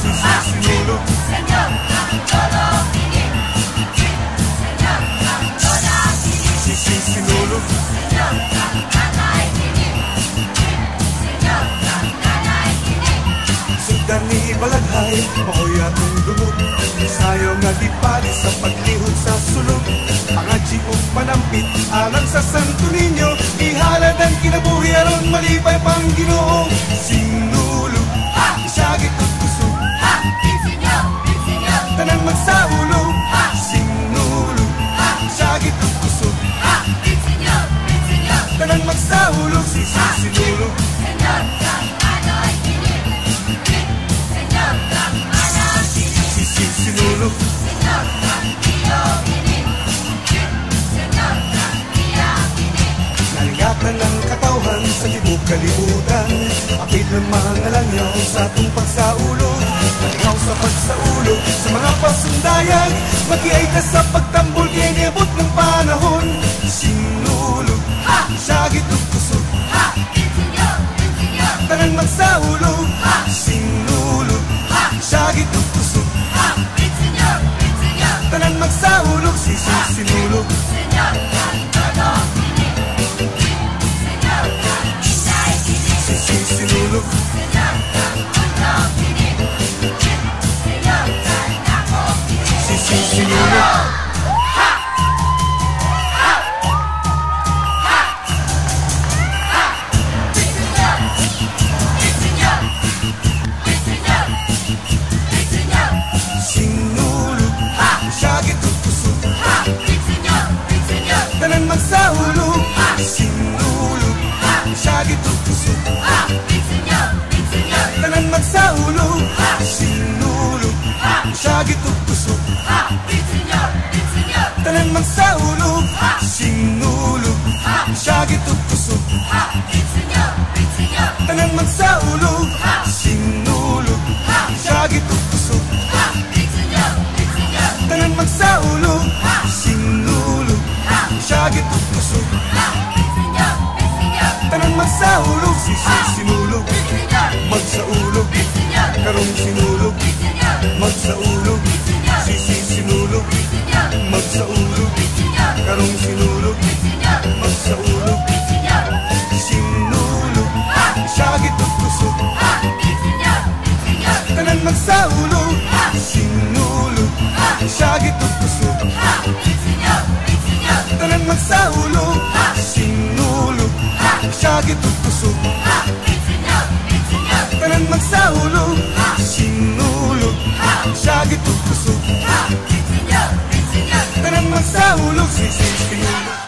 sisi sinulog. Senyor kang lolo kini, senyor kang lola kini, Sisi sinulog. senyor kang nanay kini, senyor kang nanay kini. Sundan ni Balaghay, makoy atong dumog. Sayo nga gipali sa paglihod sa sulog. Pangadji o panampit, alang sa Santo Niño. Ihalad ang kinabuhi aron malipay pang Ginoo. Sinulog, isagit at kusog. Senyor, senyor, Tanang magsaulog. Sinulog, isagit at kusog. senyor, senyor, Tanang magsaulog, sisi sinulog. senyor kang nanay kini, senyor kang nanay kini, Sisi sinulog. senyor kang iyo kini, senyor kang iya kini. Nalingatan ng katawhan sa libog kalibutan. Apit ng mga langyaw sa atong pagsaulog. Nalingaw sa pagsaulog sa mga pasundayag. Mag-iay ka sa pagtambol, inibot ng panahon. Sinulog, sagit at kusog. Senyor, senyor, Tanang magsaulog. Sinulog, sagit at kusog. senyor, senyor, Tanang magsaulog, sisi sinulog. senyor kang lolo kini, senyor kang inay kini, Sisi sinulog. senyor kang ulo kini, senyor kang ako kini. Sisi sinulog. Sinulog, sagit at kusog. Tanan magsaulog. Sinulog, sagit at kusog. Tanan magsaulog. Sinulog, sagit at kusog. Tanan magsaulog. Sinulog, sagit at kusog. Tanan magsaulog. Sinulog, sagit at kusog. Tanan magsaulog. Sinulog, sagit at kusog. Tanan magsaulog. Sisi sinulog. Magsaulog. Karong sinulog. Magsaulog. Sisi sinulog. Magsaulog. Karong sinulog. Magsaulog. Sinulog, sagit at kusog. Tanan magsaulog. Sinulog, sagit at kusog. Tanan magsaulog. Sinulog, sagit at kusog. Tanan magsaulog. Sinulog, sagit at kusog. Tanan magsaulog. Sisi sinulog.